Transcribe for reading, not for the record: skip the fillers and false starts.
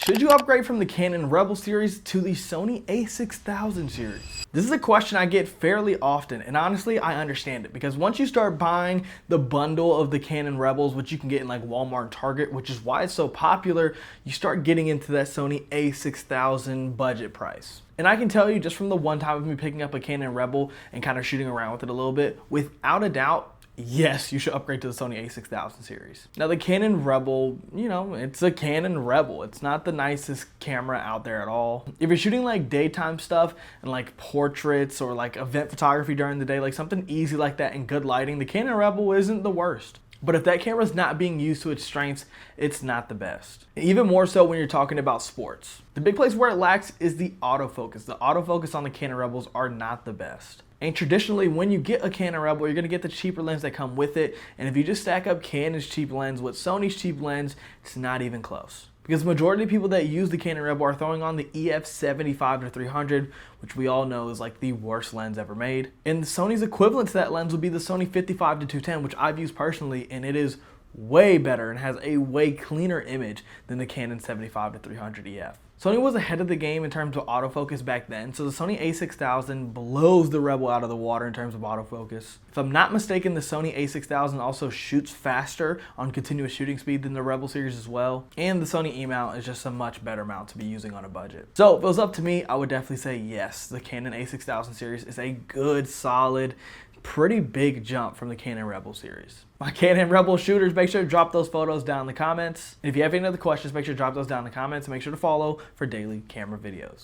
Should you upgrade from the Canon Rebel series to the Sony A6000 series? This is a question I get fairly often, and honestly, I understand it because once you start buying the bundle of the Canon Rebels, which you can get in like Walmart and Target, which is why it's so popular, you start getting into that Sony A6000 budget price. And I can tell you just from the one time of me picking up a Canon Rebel and kind of shooting around with it a little bit, without a doubt, yes, you should upgrade to the Sony A6000 series. Now the Canon Rebel, it's a Canon Rebel. It's not the nicest camera out there at all. If you're shooting like daytime stuff and like portraits or like event photography during the day, like something easy like that and good lighting, the Canon Rebel isn't the worst. But if that camera's not being used to its strengths, it's not the best. Even more so when you're talking about sports. The big place where it lacks is the autofocus. The autofocus on the Canon Rebels are not the best. And traditionally, when you get a Canon Rebel, you're gonna get the cheaper lens that come with it. And if you just stack up Canon's cheap lens with Sony's cheap lens, it's not even close. Because the majority of people that use the Canon Rebel are throwing on the EF75-300, which we all know is like the worst lens ever made. And Sony's equivalent to that lens would be the Sony 55-210, which I've used personally, and it is way better and has a way cleaner image than the Canon 75-300 EF. Sony was ahead of the game in terms of autofocus back then, so the Sony A6000 blows the Rebel out of the water in terms of autofocus. If I'm not mistaken, the Sony A6000 also shoots faster on continuous shooting speed than the Rebel series as well, and the Sony E-mount is just a much better mount to be using on a budget. So if it was up to me, I would definitely say yes, the Canon A6000 series is a good, solid, pretty big jump from the Canon Rebel series. My Canon Rebel shooters, make sure to drop those photos down in the comments. And if you have any other questions, make sure to drop those down in the comments and make sure to follow for daily camera videos.